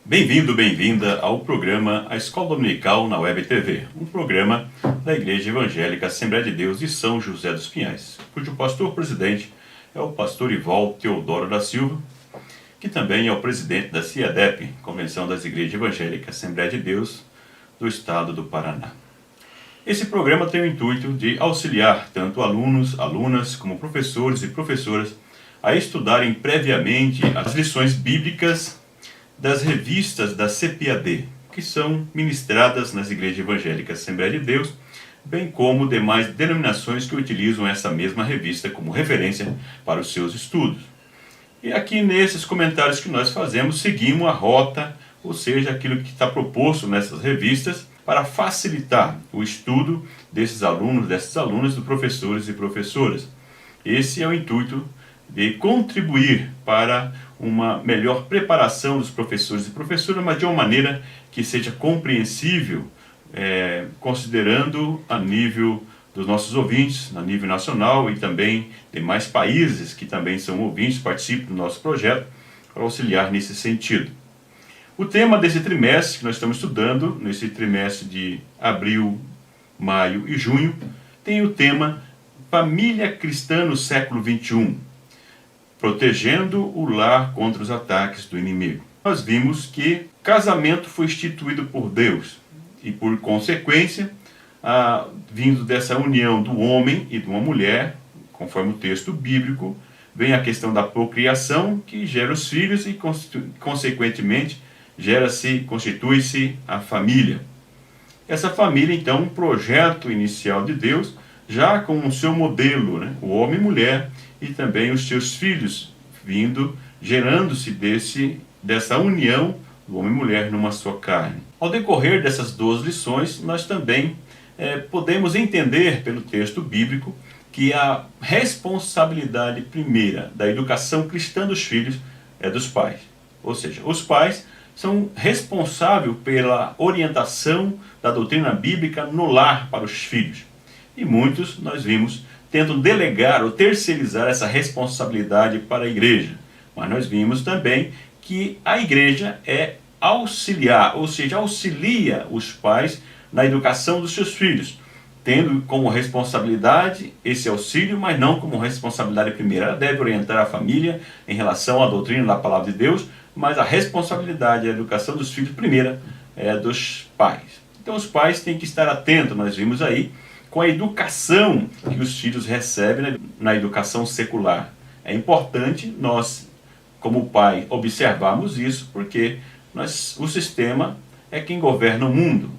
Bem-vindo, bem-vinda ao programa A Escola Dominical na Web TV, um programa da Igreja Evangélica Assembleia de Deus de São José dos Pinhais, cujo pastor-presidente é o pastor Ivaldo Teodoro da Silva, que também é o presidente da CIADEP, Convenção das Igrejas Evangélicas Assembleia de Deus do Estado do Paraná. Esse programa tem o intuito de auxiliar tanto alunos, alunas, como professores e professoras a estudarem previamente as lições bíblicas das revistas da CPAD, que são ministradas nas Igrejas Evangélicas Assembleia de Deus, bem como demais denominações que utilizam essa mesma revista como referência para os seus estudos. E aqui nesses comentários que nós fazemos, seguimos a rota, ou seja, aquilo que está proposto nessas revistas, para facilitar o estudo desses alunos, dessas alunas, dos professores e professoras. Esse é o intuito de contribuir para uma melhor preparação dos professores e professoras, mas de uma maneira que seja compreensível, considerando a nível dos nossos ouvintes, a nível nacional e também demais países que também são ouvintes, participam do nosso projeto, para auxiliar nesse sentido. O tema desse trimestre que nós estamos estudando, nesse trimestre de abril, maio e junho, tem o tema Família Cristã no século XXI, protegendo o lar contra os ataques do inimigo. Nós vimos que casamento foi instituído por Deus e, por consequência, vindo dessa união do homem e de uma mulher, conforme o texto bíblico, vem a questão da procriação, que gera os filhos e, consequentemente, constitui-se a família. Essa família, então, um projeto inicial de Deus, já com o seu modelo, né? O homem e mulher, e também os seus filhos, gerando-se dessa união do homem e mulher numa só carne. Ao decorrer dessas duas lições, nós também podemos entender pelo texto bíblico que a responsabilidade primeira da educação cristã dos filhos é dos pais. Ou seja, os pais são responsáveis pela orientação da doutrina bíblica no lar para os filhos. E muitos, nós vimos, tentam delegar ou terceirizar essa responsabilidade para a igreja. Mas nós vimos também que a igreja é auxiliar, ou seja, auxilia os pais na educação dos seus filhos, tendo como responsabilidade esse auxílio, mas não como responsabilidade primeira. Ela deve orientar a família em relação à doutrina da palavra de Deus, mas a responsabilidade e a educação dos filhos primeira é dos pais. Então os pais têm que estar atentos, nós vimos aí, com a educação que os filhos recebem na educação secular. É importante nós, como pai, observarmos isso, porque o sistema é quem governa o mundo.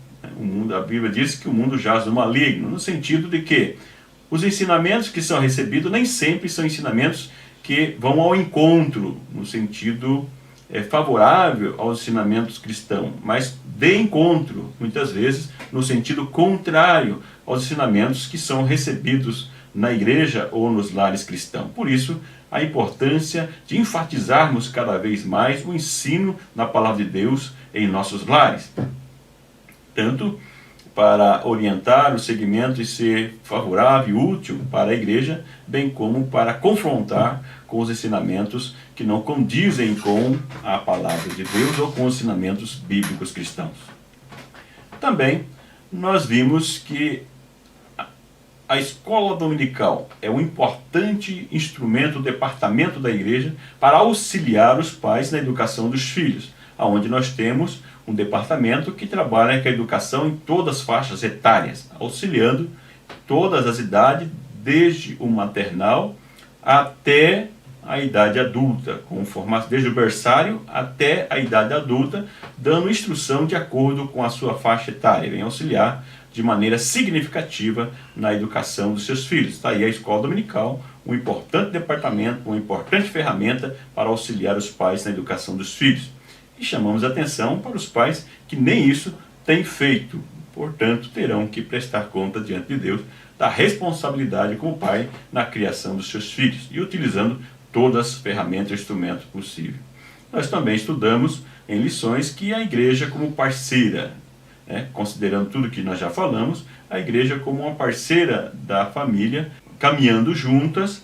A Bíblia diz que o mundo jaz no maligno, no sentido de que os ensinamentos que são recebidos nem sempre são ensinamentos que vão ao encontro, no sentido favorável aos ensinamentos cristãos, mas de encontro, muitas vezes, no sentido contrário aos ensinamentos que são recebidos na igreja ou nos lares cristãos. Por isso, a importância de enfatizarmos cada vez mais o ensino na palavra de Deus em nossos lares, tanto para orientar o segmento e ser favorável e útil para a igreja, bem como para confrontar com os ensinamentos que não condizem com a palavra de Deus ou com os ensinamentos bíblicos cristãos. Também nós vimos que a escola dominical é um importante instrumento, departamento da igreja para auxiliar os pais na educação dos filhos, onde nós temos um departamento que trabalha com a educação em todas as faixas etárias, auxiliando todas as idades, desde o maternal até a idade adulta, desde o berçário até a idade adulta, dando instrução de acordo com a sua faixa etária, vem auxiliar de maneira significativa na educação dos seus filhos. Está aí a escola dominical, um importante departamento, uma importante ferramenta para auxiliar os pais na educação dos filhos. E chamamos a atenção para os pais que nem isso têm feito. Portanto, terão que prestar conta diante de Deus da responsabilidade como pai na criação dos seus filhos e utilizando todas as ferramentas e instrumentos possíveis. Nós também estudamos em lições que a igreja como parceira, considerando tudo que nós já falamos, a igreja como uma parceira da família, caminhando juntas,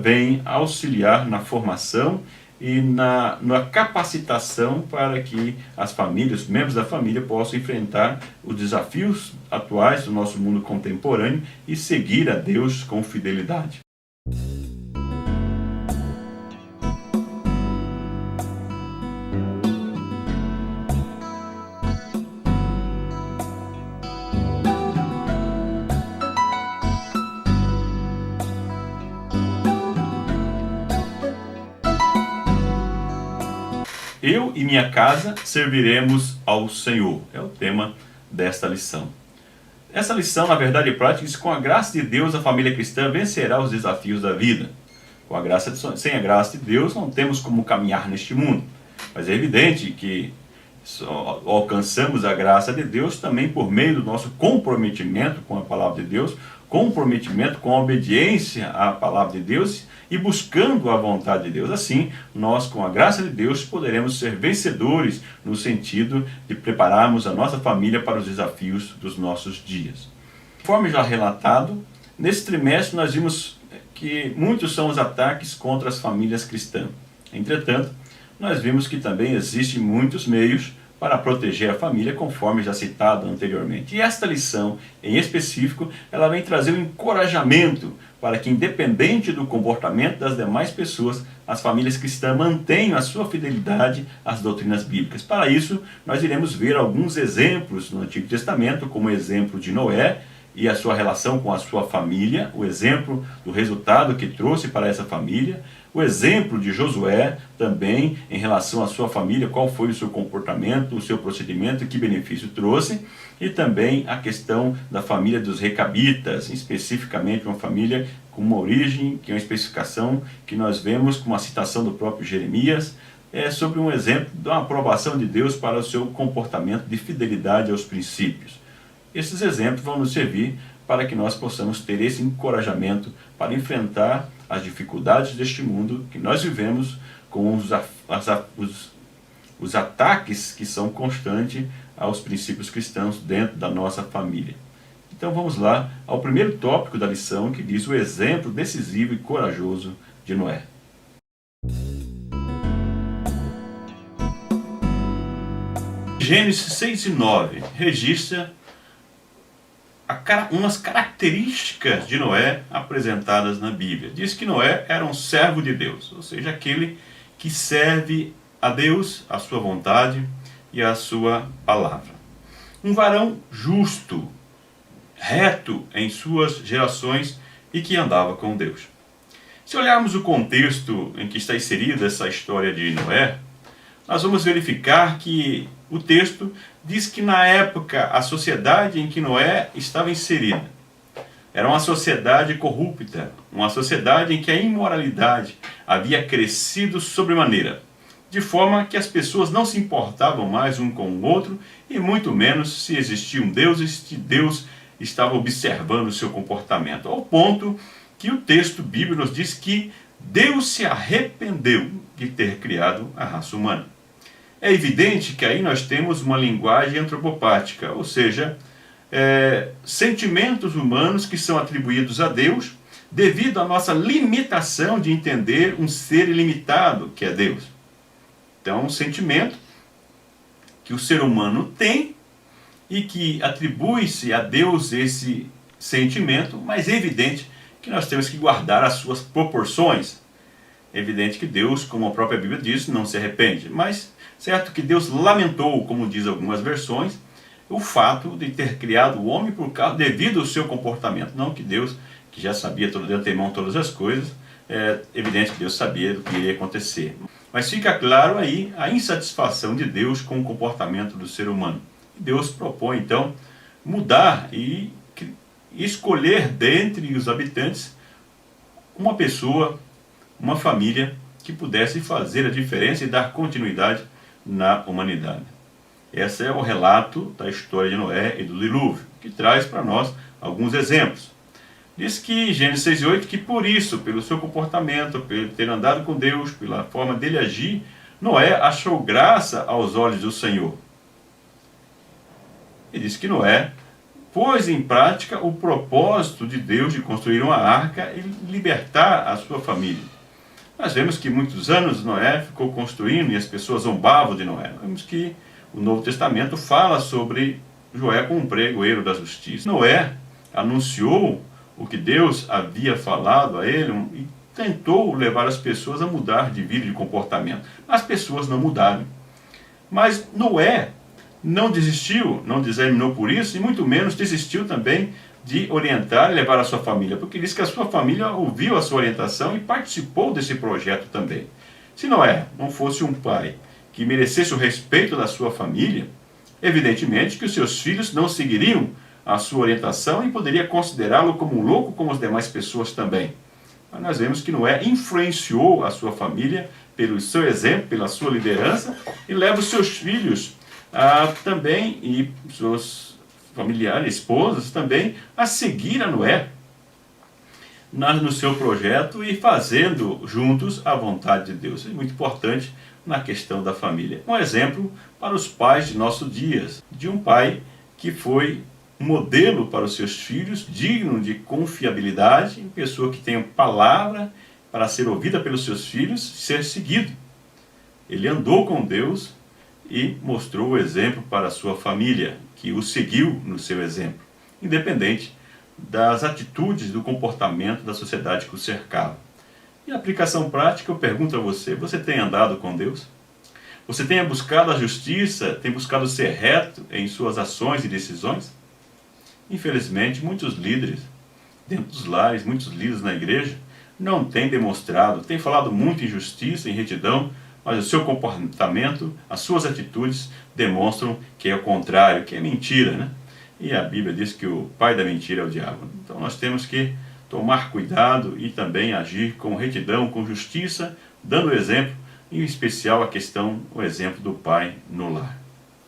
vem auxiliar na formação e na capacitação para que as famílias, os membros da família, possam enfrentar os desafios atuais do nosso mundo contemporâneo e seguir a Deus com fidelidade. Eu e minha casa serviremos ao Senhor. É o tema desta lição. Essa lição, na verdade prática, diz que com a graça de Deus a família cristã vencerá os desafios da vida. Sem a graça de Deus não temos como caminhar neste mundo. Mas é evidente que alcançamos a graça de Deus também por meio do nosso comprometimento com a palavra de Deus, comprometimento com a obediência à palavra de Deus e buscando a vontade de Deus. Assim, nós, com a graça de Deus, poderemos ser vencedores no sentido de prepararmos a nossa família para os desafios dos nossos dias. Conforme já relatado, nesse trimestre nós vimos que muitos são os ataques contra as famílias cristãs. Entretanto, nós vimos que também existem muitos meios para proteger a família, conforme já citado anteriormente. E esta lição, em específico, ela vem trazer um encorajamento para que, independente do comportamento das demais pessoas, as famílias cristãs mantenham a sua fidelidade às doutrinas bíblicas. Para isso, nós iremos ver alguns exemplos no Antigo Testamento, como o exemplo de Noé e a sua relação com a sua família, o exemplo do resultado que trouxe para essa família, o exemplo de Josué também em relação à sua família, qual foi o seu comportamento, o seu procedimento, que benefício trouxe, e também a questão da família dos Recabitas, especificamente uma família com uma origem, que é uma especificação que nós vemos com uma citação do próprio Jeremias, sobre um exemplo da aprovação de Deus para o seu comportamento de fidelidade aos princípios. Esses exemplos vão nos servir para que nós possamos ter esse encorajamento para enfrentar as dificuldades deste mundo que nós vivemos, com os ataques que são constantes aos princípios cristãos dentro da nossa família. Então vamos lá ao primeiro tópico da lição, que diz o exemplo decisivo e corajoso de Noé. Gênesis 6 e 9 registra umas características de Noé apresentadas na Bíblia. Diz que Noé era um servo de Deus, ou seja, aquele que serve a Deus, a sua vontade e a sua palavra. Um varão justo, reto em suas gerações e que andava com Deus. Se olharmos o contexto em que está inserida essa história de Noé, nós vamos verificar que o texto diz que na época a sociedade em que Noé estava inserida era uma sociedade corrupta, uma sociedade em que a imoralidade havia crescido sobremaneira, de forma que as pessoas não se importavam mais um com o outro e muito menos se existia um Deus e se Deus estava observando o seu comportamento, ao ponto que o texto bíblico nos diz que Deus se arrependeu de ter criado a raça humana. É evidente que aí nós temos uma linguagem antropopática, ou seja, sentimentos humanos que são atribuídos a Deus devido à nossa limitação de entender um ser ilimitado que é Deus. Então, um sentimento que o ser humano tem e que atribui-se a Deus esse sentimento, mas é evidente que nós temos que guardar as suas proporções. É evidente que Deus, como a própria Bíblia diz, não se arrepende, mas certo que Deus lamentou, como diz algumas versões, o fato de ter criado o homem devido ao seu comportamento. Não que Deus, que já sabia de antemão todas as coisas, é evidente que Deus sabia do que iria acontecer. Mas fica claro aí a insatisfação de Deus com o comportamento do ser humano. Deus propõe então mudar e escolher dentre os habitantes uma pessoa, uma família que pudesse fazer a diferença e dar continuidade na humanidade. Esse é o relato da história de Noé e do dilúvio, que traz para nós alguns exemplos. Diz que, Gênesis 6:8, que por isso, pelo seu comportamento, pelo ter andado com Deus, pela forma dele agir, Noé achou graça aos olhos do Senhor. E diz que Noé pôs em prática o propósito de Deus de construir uma arca e libertar a sua família. Nós vemos que muitos anos Noé ficou construindo e as pessoas zombavam de Noé. Nós vemos que o Novo Testamento fala sobre Joé como um pregoeiro da justiça. Noé anunciou o que Deus havia falado a ele e tentou levar as pessoas a mudar de vida e de comportamento. As pessoas não mudaram. Mas Noé não desistiu, não desanimou por isso, e muito menos desistiu também de orientar e levar a sua família, porque diz que a sua família ouviu a sua orientação e participou desse projeto também. Se Noé não fosse um pai que merecesse o respeito da sua família, evidentemente que os seus filhos não seguiriam a sua orientação e poderia considerá-lo como um louco, como as demais pessoas também. Mas nós vemos que Noé influenciou a sua família pelo seu exemplo, pela sua liderança, e leva os seus filhos também, e seus familiares, esposas também, a seguir a Noé no seu projeto e fazendo juntos a vontade de Deus. É muito importante na questão da família. Um exemplo para os pais de nossos dias, de um pai que foi um modelo para os seus filhos, digno de confiabilidade, pessoa que tem palavra para ser ouvida pelos seus filhos, ser seguido. Ele andou com Deus e mostrou o exemplo para a sua família, que o seguiu no seu exemplo, independente das atitudes, do comportamento da sociedade que o cercava. E a aplicação prática, eu pergunto a você, você tem andado com Deus? Você tem buscado a justiça, tem buscado ser reto em suas ações e decisões? Infelizmente, muitos líderes dentro dos lares, muitos líderes na igreja, não têm demonstrado, têm falado muito em justiça, em retidão, mas o seu comportamento, as suas atitudes demonstram que é o contrário, que é mentira, né? E a Bíblia diz que o pai da mentira é o diabo. Então nós temos que tomar cuidado e também agir com retidão, com justiça, dando exemplo, em especial a questão, o exemplo do pai no lar.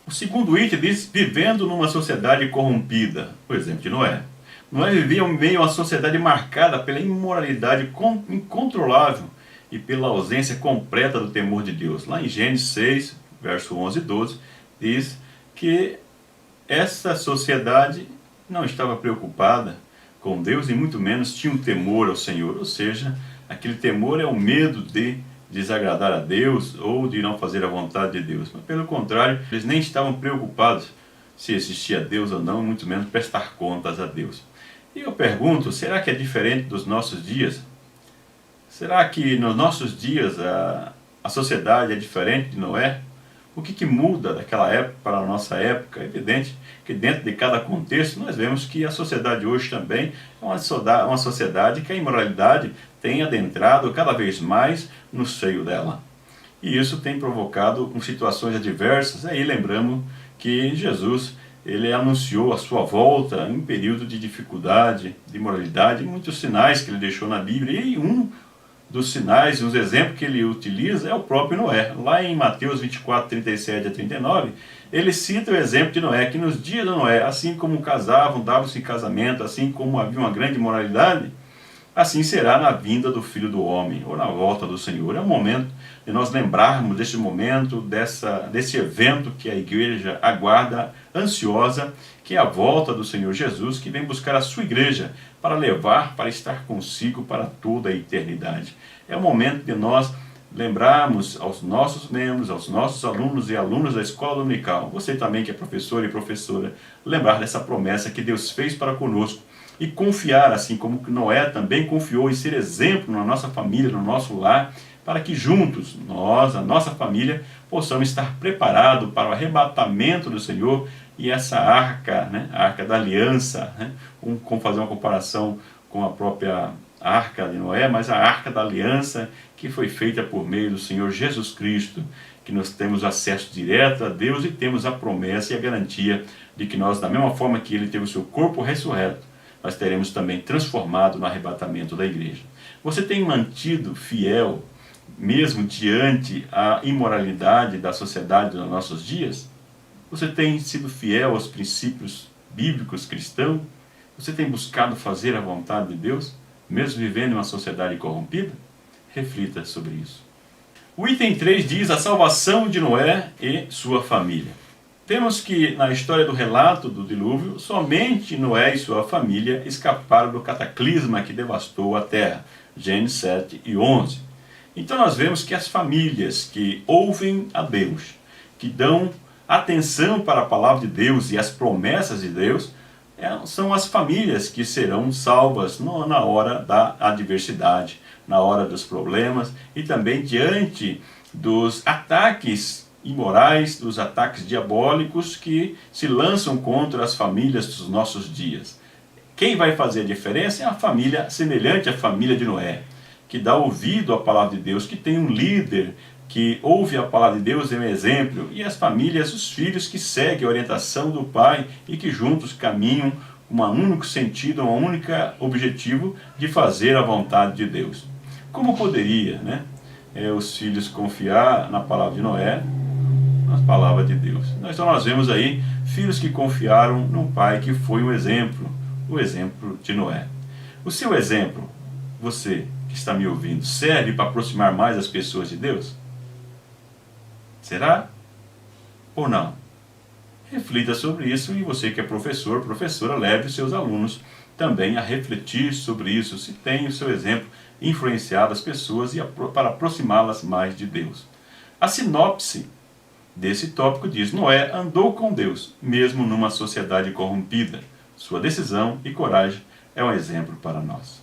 O segundo item diz, vivendo numa sociedade corrompida, o exemplo de Noé. Noé vivia em meio a uma sociedade marcada pela imoralidade incontrolável e pela ausência completa do temor de Deus. Lá em Gênesis 6, verso 11 e 12, diz que essa sociedade não estava preocupada com Deus e muito menos tinha um temor ao Senhor. Ou seja, aquele temor é o medo de desagradar a Deus ou de não fazer a vontade de Deus. Mas pelo contrário, eles nem estavam preocupados se existia Deus ou não, muito menos prestar contas a Deus. E eu pergunto, será que é diferente dos nossos dias? Será que nos nossos dias a sociedade é diferente de Noé? O que muda daquela época para a nossa época? É evidente que dentro de cada contexto nós vemos que a sociedade hoje também é uma sociedade que a imoralidade tem adentrado cada vez mais no seio dela. E isso tem provocado situações adversas. Aí lembramos que Jesus ele anunciou a sua volta em período de dificuldade, de imoralidade, muitos sinais que ele deixou na Bíblia. E um dos sinais, uns exemplos que ele utiliza é o próprio Noé. Lá em Mateus 24, 37 a 39, ele cita o exemplo de Noé, que nos dias de Noé, assim como casavam, davam-se em casamento, assim como havia uma grande imoralidade, assim será na vinda do Filho do Homem, ou na volta do Senhor. É o momento de nós lembrarmos desse momento, desse evento que a igreja aguarda, ansiosa, que é a volta do Senhor Jesus, que vem buscar a sua igreja para levar, para estar consigo para toda a eternidade. É o momento de nós lembrarmos aos nossos membros, aos nossos alunos e alunas da escola dominical, você também que é professor e professora, lembrar dessa promessa que Deus fez para conosco e confiar, assim como Noé também confiou em ser exemplo na nossa família, no nosso lar, para que juntos, nós, a nossa família, possamos estar preparados para o arrebatamento do Senhor e essa arca, né, a arca da aliança, né, vamos fazer uma comparação com a própria arca de Noé, mas a arca da aliança que foi feita por meio do Senhor Jesus Cristo, que nós temos acesso direto a Deus e temos a promessa e a garantia de que nós, da mesma forma que Ele teve o seu corpo ressurreto, nós teremos também transformado no arrebatamento da igreja. Você tem mantido fiel, mesmo diante a imoralidade da sociedade dos nossos dias? Você tem sido fiel aos princípios bíblicos cristãos? Você tem buscado fazer a vontade de Deus, mesmo vivendo em uma sociedade corrompida? Reflita sobre isso. O item 3 diz a salvação de Noé e sua família. Temos que, na história do relato do dilúvio, somente Noé e sua família escaparam do cataclisma que devastou a terra. Gênesis 7 e 11. Então nós vemos que as famílias que ouvem a Deus, que dão atenção para a palavra de Deus e as promessas de Deus, são as famílias que serão salvas na hora da adversidade, na hora dos problemas e também diante dos ataques imorais, dos ataques diabólicos que se lançam contra as famílias dos nossos dias. Quem vai fazer a diferença é a família semelhante à família de Noé, que dá ouvido à palavra de Deus, que tem um líder que ouve a palavra de Deus, é um exemplo, e as famílias, os filhos que seguem a orientação do pai e que juntos caminham com um único sentido, um único objetivo de fazer a vontade de Deus. Como poderia, os filhos confiar na palavra de Noé, na palavra de Deus? Então nós vemos aí filhos que confiaram num pai que foi um exemplo, o exemplo de Noé. O seu exemplo, você que está me ouvindo, serve para aproximar mais as pessoas de Deus? Será? Ou não? Reflita sobre isso e você que é professor, professora, leve os seus alunos também a refletir sobre isso, se tem o seu exemplo influenciado as pessoas e para aproximá-las mais de Deus. A sinopse desse tópico diz: Noé andou com Deus, mesmo numa sociedade corrompida. Sua decisão e coragem é um exemplo para nós.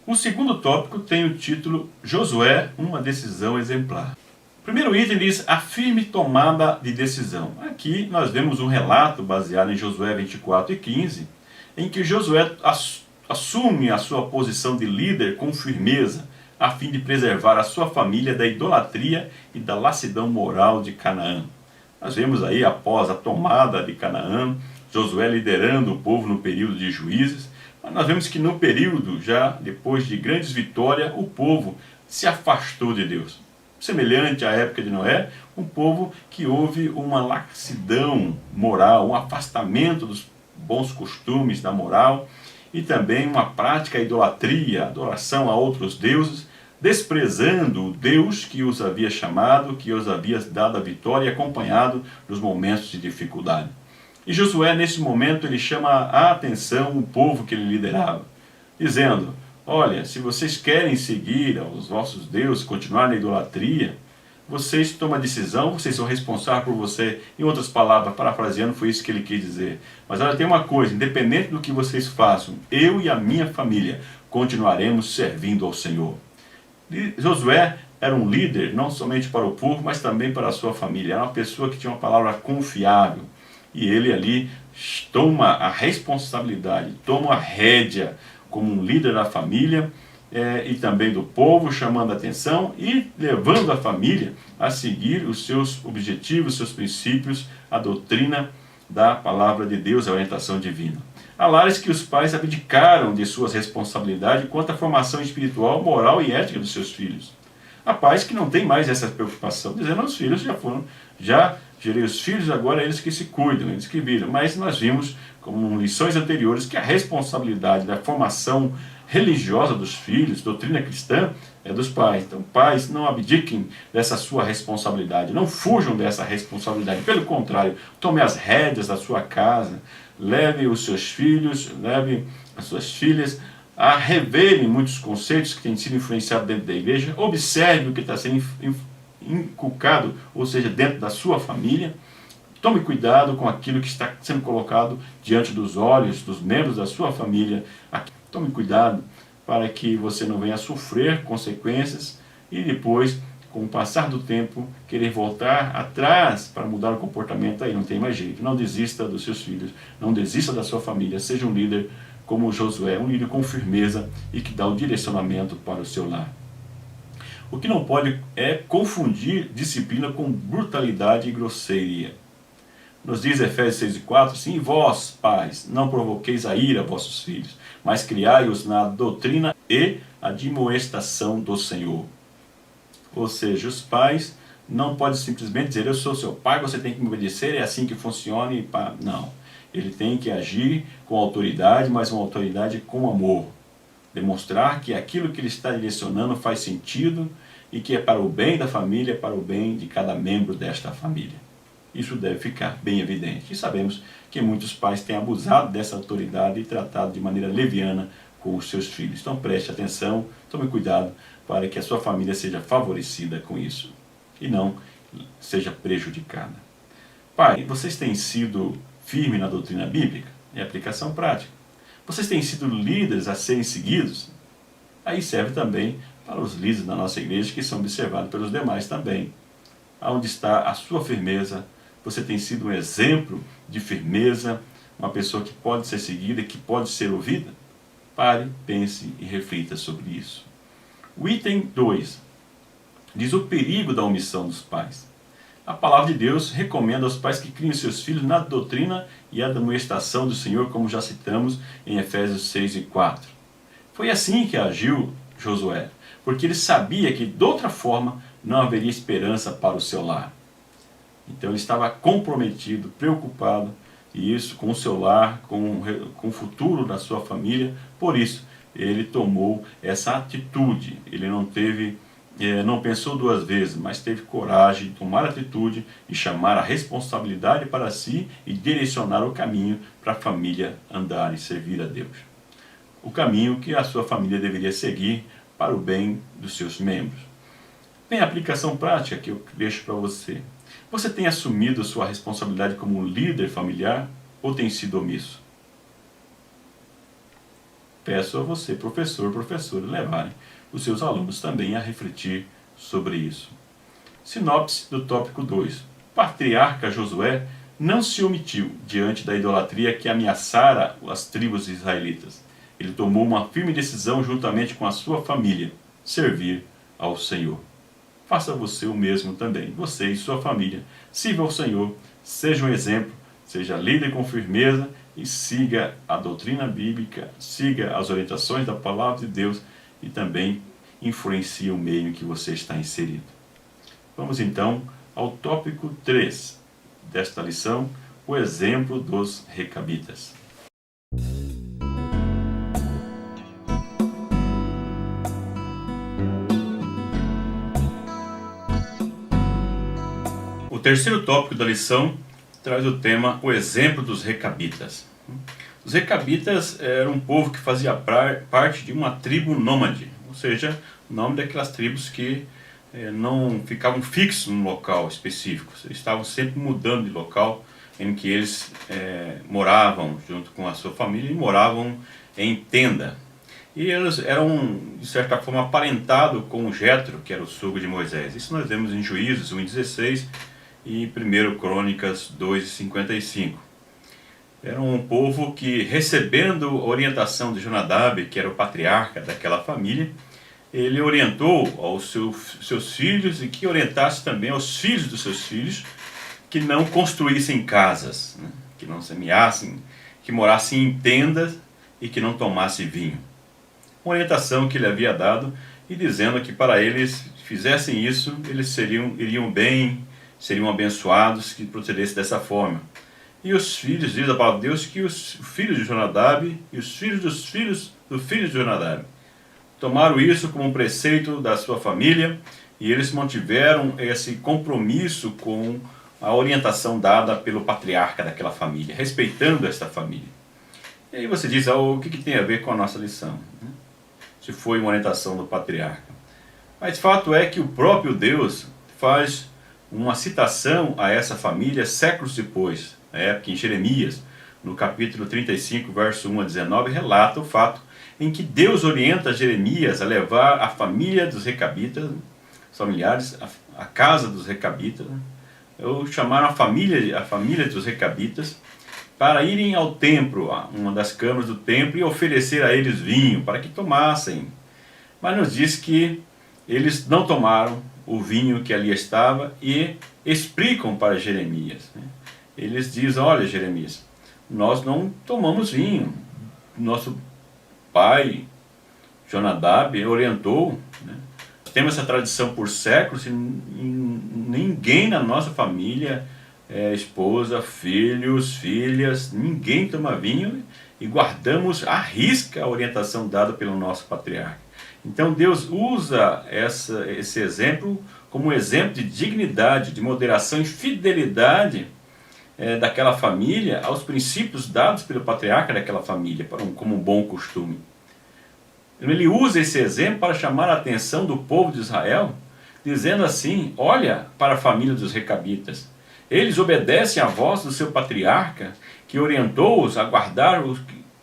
O segundo tópico tem o título Josué, uma decisão exemplar. O primeiro item diz a firme tomada de decisão. Aqui nós vemos um relato baseado em Josué 24:15, em que Josué assume a sua posição de líder com firmeza, a fim de preservar a sua família da idolatria e da lassidão moral de Canaã. Nós vemos aí, após a tomada de Canaã, Josué liderando o povo no período de juízes. Mas nós vemos que no período, já depois de grandes vitórias, o povo se afastou de Deus. Semelhante à época de Noé, um povo que houve uma laxidão moral, um afastamento dos bons costumes da moral e também uma prática idolatria, adoração a outros deuses, desprezando o Deus que os havia chamado, que os havia dado a vitória e acompanhado nos momentos de dificuldade. E Josué, nesse momento, ele chama a atenção o povo que ele liderava, dizendo: olha, se vocês querem seguir aos vossos deuses, continuar na idolatria, vocês tomam a decisão, vocês são responsáveis por você. Em outras palavras, parafraseando, foi isso que ele quis dizer. Mas olha, tem uma coisa, independente do que vocês façam, eu e a minha família continuaremos servindo ao Senhor. E Josué era um líder, não somente para o povo, mas também para a sua família. Era uma pessoa que tinha uma palavra confiável. E ele ali toma a responsabilidade, toma a rédea como um líder da família e também do povo, chamando a atenção e levando a família a seguir os seus objetivos, os seus princípios, a doutrina da palavra de Deus, a orientação divina. Há lares que os pais abdicaram de suas responsabilidades quanto à formação espiritual, moral e ética dos seus filhos. Há pais que não têm mais essa preocupação, dizendo aos filhos já gerei os filhos, agora é eles que se cuidam, eles que viram. Mas nós vimos, como em lições anteriores, que a responsabilidade da formação religiosa dos filhos, doutrina cristã, é dos pais. Então, pais, não abdiquem dessa sua responsabilidade, não fujam dessa responsabilidade. Pelo contrário, tome as rédeas da sua casa, leve os seus filhos, leve as suas filhas a reverem muitos conceitos que têm sido influenciados dentro da igreja, observe o que está sendo inculcado, ou seja, dentro da sua família. Tome cuidado com aquilo que está sendo colocado diante dos olhos dos membros da sua família. Tome cuidado para que você não venha a sofrer consequências e depois, com o passar do tempo, querer voltar atrás para mudar o comportamento. Aí não tem mais jeito. Não desista dos seus filhos, não desista da sua família. Seja um líder como Josué, um líder com firmeza e que dá o direcionamento para o seu lar. O que não pode é confundir disciplina com brutalidade e grosseria. Nos diz Efésios 6:4, assim: vós, pais, não provoqueis a ira a vossos filhos, mas criai-os na doutrina e admoestação do Senhor. Ou seja, os pais não podem simplesmente dizer: eu sou seu pai, você tem que me obedecer, é assim que funciona. Não. Ele tem que agir com autoridade, mas uma autoridade com amor. Demonstrar que aquilo que ele está direcionando faz sentido e que é para o bem da família, para o bem de cada membro desta família. isso deve ficar bem evidente. E sabemos que muitos pais têm abusado dessa autoridade e tratado de maneira leviana com os seus filhos. Então preste atenção, tome cuidado para que a sua família seja favorecida com isso e não seja prejudicada. Pai, vocês têm sido firmes na doutrina bíblica e aplicação prática? Vocês têm sido líderes a serem seguidos? Aí serve também para os líderes da nossa igreja que são observados pelos demais também. Aonde está a sua firmeza? Você tem sido um exemplo de firmeza, uma pessoa que pode ser seguida, que pode ser ouvida? Pare, pense e reflita sobre isso. O item 2 diz o perigo da omissão dos pais. A palavra de Deus recomenda aos pais que criem seus filhos na doutrina e admoestação do Senhor, como já citamos em Efésios 6 e 4. Foi assim que agiu Josué, porque ele sabia que de outra forma não haveria esperança para o seu lar. Então ele estava comprometido, preocupado, e isso com o seu lar, com o futuro da sua família. Por isso ele tomou essa atitude. Ele não pensou duas vezes, mas teve coragem de tomar atitude e chamar a responsabilidade para si e direcionar o caminho para a família andar e servir a Deus. O caminho que a sua família deveria seguir para o bem dos seus membros. Bem, a aplicação prática que eu deixo para você. Você tem assumido a sua responsabilidade como líder familiar ou tem sido omisso? Peço a você, professora, levarem os seus alunos também a refletir sobre isso. Sinopse do tópico 2. Patriarca Josué não se omitiu diante da idolatria que ameaçara as tribos israelitas. Ele tomou uma firme decisão juntamente com a sua família, servir ao Senhor. Faça você o mesmo também, você e sua família. Sirva ao Senhor, seja um exemplo, seja líder com firmeza e siga a doutrina bíblica, siga as orientações da palavra de Deus e também influencie o meio em que você está inserido. Vamos então ao tópico 3 desta lição, o exemplo dos recabitas. O terceiro tópico da lição traz o tema o exemplo dos recabitas. Os recabitas eram um povo que fazia parte de uma tribo nômade, ou seja, o nome daquelas tribos que não ficavam fixos num local específico, eles estavam sempre mudando de local em que eles moravam junto com a sua família e moravam em tenda. E eles eram, de certa forma, aparentados com Jetro, que era o sogro de Moisés. Isso nós vemos em Juízes 1,16 e 1 Crônicas 2,55. Era um povo que, recebendo a orientação de Jonadab, que era o patriarca daquela família, ele orientou aos seus filhos e que orientasse também aos filhos dos seus filhos que não construíssem casas, né? Que não semeassem, que morassem em tendas e que não tomassem vinho. Uma orientação que ele havia dado e dizendo que para eles fizessem isso, eles iriam bem, seriam abençoados, que procedesse dessa forma. E os filhos, diz a palavra de Deus, que os filhos de Jonadab e os filhos dos filhos do filho de Jonadab tomaram isso como um preceito da sua família e eles mantiveram esse compromisso com a orientação dada pelo patriarca daquela família, respeitando esta família. E aí você diz, o que tem a ver com a nossa lição? Se foi uma orientação do patriarca. Mas fato é que o próprio Deus faz uma citação a essa família séculos depois, na época em Jeremias, no capítulo 35, verso 1 a 19, relata o fato em que Deus orienta Jeremias a levar a família dos recabitas, os familiares, a casa dos recabitas, ou chamaram a família dos recabitas, para irem ao templo, a uma das câmaras do templo, e oferecer a eles vinho, para que tomassem. Mas nos diz que eles não tomaram o vinho que ali estava e explicam para Jeremias. Eles dizem, olha Jeremias, nós não tomamos vinho, nosso pai Jonadab orientou, temos essa tradição por séculos e ninguém na nossa família, esposa, filhos, filhas, ninguém toma vinho e guardamos à risca a orientação dada pelo nosso patriarca. Então Deus usa esse exemplo como um exemplo de dignidade, de moderação e fidelidade daquela família aos princípios dados pelo patriarca daquela família, como um bom costume. Ele usa esse exemplo para chamar a atenção do povo de Israel, dizendo assim: olha para a família dos recabitas. Eles obedecem à voz do seu patriarca, que orientou-os a guardar o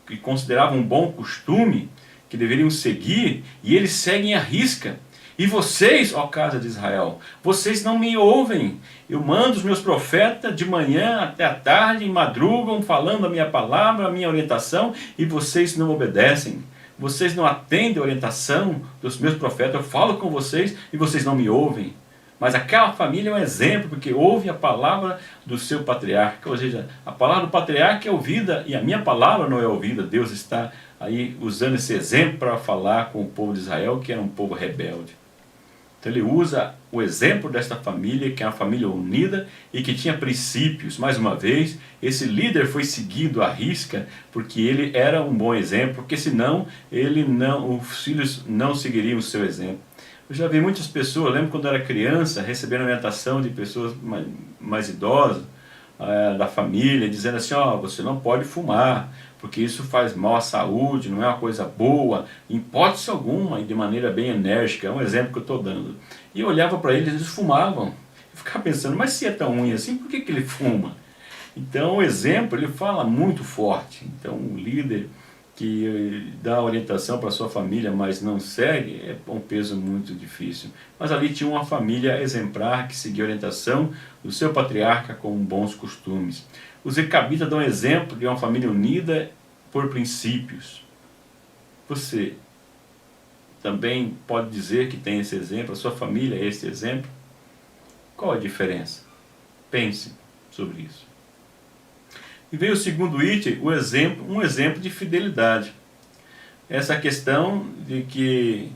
que consideravam um bom costume, que deveriam seguir, e eles seguem à risca. E vocês, ó casa de Israel, vocês não me ouvem. Eu mando os meus profetas de manhã até a tarde, e madrugam, falando a minha palavra, a minha orientação, e vocês não obedecem. Vocês não atendem a orientação dos meus profetas. Eu falo com vocês e vocês não me ouvem. Mas aquela família é um exemplo, porque ouve a palavra do seu patriarca. Ou seja, a palavra do patriarca é ouvida e a minha palavra não é ouvida. Deus está aí usando esse exemplo para falar com o povo de Israel, que era um povo rebelde. Então ele usa o exemplo desta família, que é uma família unida e que tinha princípios. Mais uma vez, esse líder foi seguido à risca porque ele era um bom exemplo, porque senão os filhos não seguiriam o seu exemplo. Eu já vi muitas pessoas, eu lembro quando eu era criança, recebendo orientação de pessoas mais idosas, da família, dizendo assim: ó, você não pode fumar, porque isso faz mal à saúde, não é uma coisa boa, em hipótese alguma, e de maneira bem enérgica. É um exemplo que eu estou dando. E eu olhava para eles, eles fumavam. Eu ficava pensando: mas se é tão ruim assim, por que ele fuma? Então o exemplo, ele fala muito forte. Então o líder que dá orientação para sua família, mas não segue, é um peso muito difícil. Mas ali tinha uma família exemplar que seguia a orientação do seu patriarca com bons costumes. Os recabitas dão exemplo de uma família unida por princípios. Você também pode dizer que tem esse exemplo, a sua família é esse exemplo? Qual a diferença? Pense sobre isso. E veio o segundo item, um exemplo de fidelidade. Essa questão de que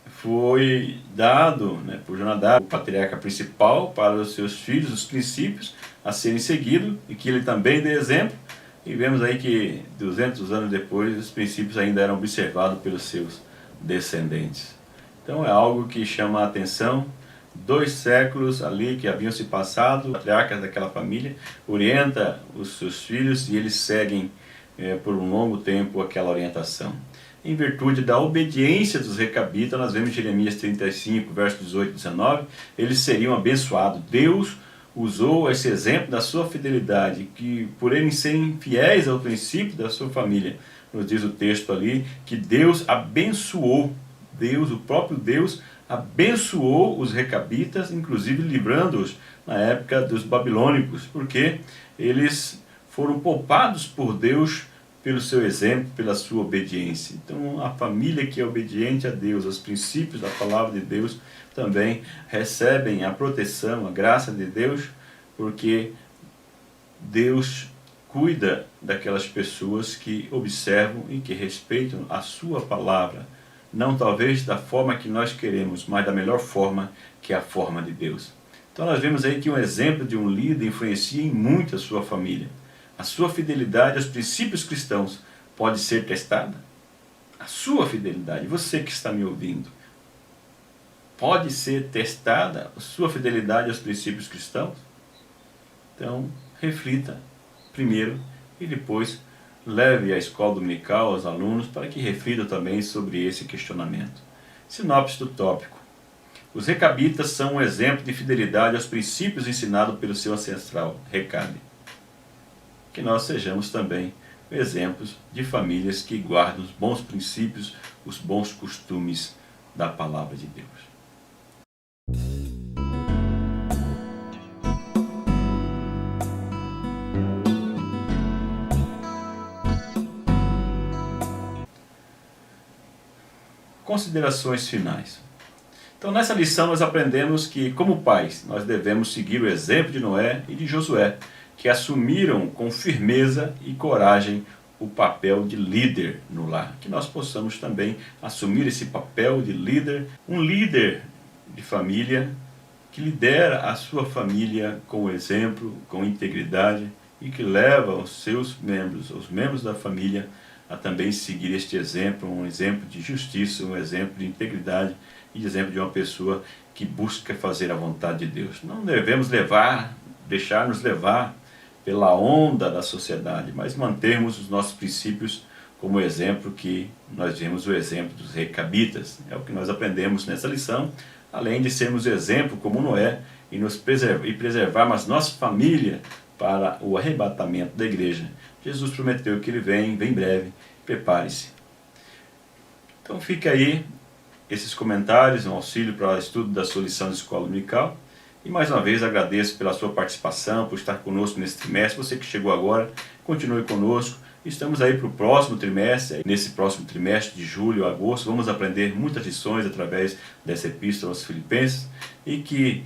foi dado, por Jonadab, o patriarca principal, para os seus filhos, os princípios a serem seguidos, e que ele também dê exemplo. E vemos aí que 200 anos depois, os princípios ainda eram observados pelos seus descendentes. Então é algo que chama a atenção. 2 séculos ali que haviam se passado, o patriarca daquela família orienta os seus filhos e eles seguem por um longo tempo aquela orientação. Em virtude da obediência dos recabitas, nós vemos em Jeremias 35, versos 18 e 19, eles seriam abençoados. Deus usou esse exemplo da sua fidelidade, que por eles serem fiéis ao princípio da sua família, nos diz o texto ali, que Deus abençoou, o próprio Deus abençoou os recabitas, inclusive livrando-os na época dos babilônicos, porque eles foram poupados por Deus pelo seu exemplo, pela sua obediência. Então a família que é obediente a Deus, aos princípios da palavra de Deus, também recebem a proteção, a graça de Deus, porque Deus cuida daquelas pessoas que observam e que respeitam a sua palavra. Não talvez da forma que nós queremos, mas da melhor forma, que é a forma de Deus. Então nós vemos aí que um exemplo de um líder influencia em muito a sua família. A sua fidelidade aos princípios cristãos pode ser testada. A sua fidelidade, você que está me ouvindo, pode ser testada a sua fidelidade aos princípios cristãos? Então, reflita primeiro e depois leve à escola dominical aos alunos para que reflitam também sobre esse questionamento. Sinopse do tópico. Os recabitas são um exemplo de fidelidade aos princípios ensinados pelo seu ancestral, Recabe. Que nós sejamos também exemplos de famílias que guardam os bons princípios, os bons costumes da palavra de Deus. Considerações finais. Então nessa lição nós aprendemos que, como pais, nós devemos seguir o exemplo de Noé e de Josué, que assumiram com firmeza e coragem o papel de líder no lar. Que nós possamos também assumir esse papel de líder, um líder de família que lidera a sua família com exemplo, com integridade e que leva os seus membros, os membros da família, a também seguir este exemplo, um exemplo de justiça, um exemplo de integridade e exemplo de uma pessoa que busca fazer a vontade de Deus. Não devemos deixar-nos levar pela onda da sociedade, mas mantermos os nossos princípios como exemplo, que nós vemos o exemplo dos recabitas. É o que nós aprendemos nessa lição, além de sermos exemplo como Noé e preservarmos nossa família para o arrebatamento da igreja. Jesus prometeu que ele vem breve, prepare-se. Então fica aí esses comentários, um auxílio para o estudo da sua lição de escola dominical. E mais uma vez agradeço pela sua participação, por estar conosco nesse trimestre. Você que chegou agora, continue conosco. Estamos aí para o próximo trimestre. Nesse próximo trimestre de julho, agosto, vamos aprender muitas lições através dessa epístola aos Filipenses. E que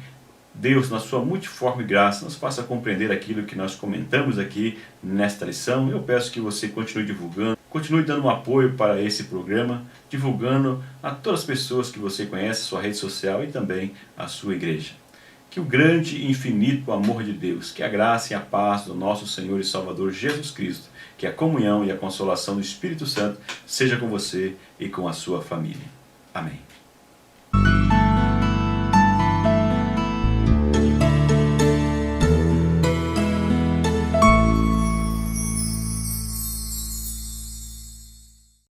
Deus, na sua multiforme graça, nos faça compreender aquilo que nós comentamos aqui nesta lição. Eu peço que você continue divulgando, continue dando um apoio para esse programa, divulgando a todas as pessoas que você conhece, sua rede social e também a sua igreja. Que o grande e infinito amor de Deus, que a graça e a paz do nosso Senhor e Salvador Jesus Cristo, que a comunhão e a consolação do Espírito Santo seja com você e com a sua família. Amém.